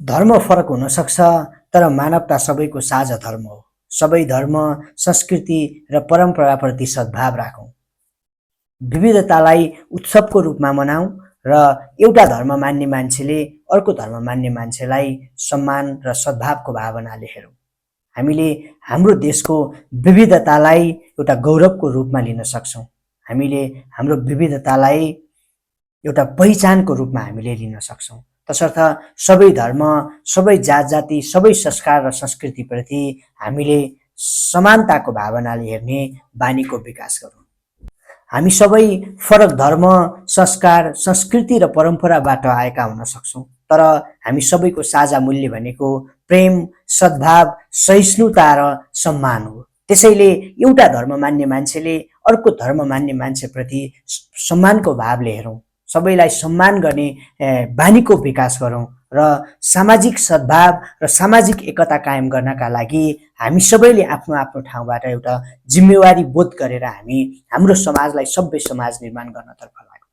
धर्म फरक हुन सक्छ, तर मानवता सबैको साझा धर्म हो। सबै धर्म, संस्कृति र परम्पराप्रति सद्भाव राखौँ। विविधतालाई उत्सवको रूपमा मनाऊ र एउटा धर्म मान्ने मान्छेले अर्को धर्म मान्ने मान्छेलाई सम्मान र सद्भावको भावनाले हेरौँ। हामीले हाम्रो देशको विविधतालाई एउटा गौरवको रूपमा लिन सक्छौँ। हामीले हाम्रो विविधतालाई एउटा पहिचानको रूपमा हामीले लिन सक्छौँ। तसर्थ सबै धर्म, सबै जात जाति, सबै संस्कार र संस्कृतिप्रति हामीले समानताको भावनाले हेर्ने बानीको विकास गरौँ। हामी सबै फरक धर्म, संस्कार, संस्कृति र परम्पराबाट आएका हुन सक्छौँ, तर हामी सबैको साझा मूल्य भनेको प्रेम, सद्भाव, सहिष्णुता र सम्मान हो। त्यसैले एउटा धर्म मान्ने मान्छेले अर्को धर्म मान्ने मान्छेप्रति सम्मानको भावले हेरौँ। सबैलाई सम्मान गर्ने बानीको विकास गरौँ र सामाजिक सद्भाव र सामाजिक एकता कायम गर्नका लागि हामी सबैले आफ्नो आफ्नो ठाउँबाट एउटा जिम्मेवारी बोध गरेर हामी हाम्रो समाजलाई सभ्य समाज निर्माण गर्नतर्फ लागौँ।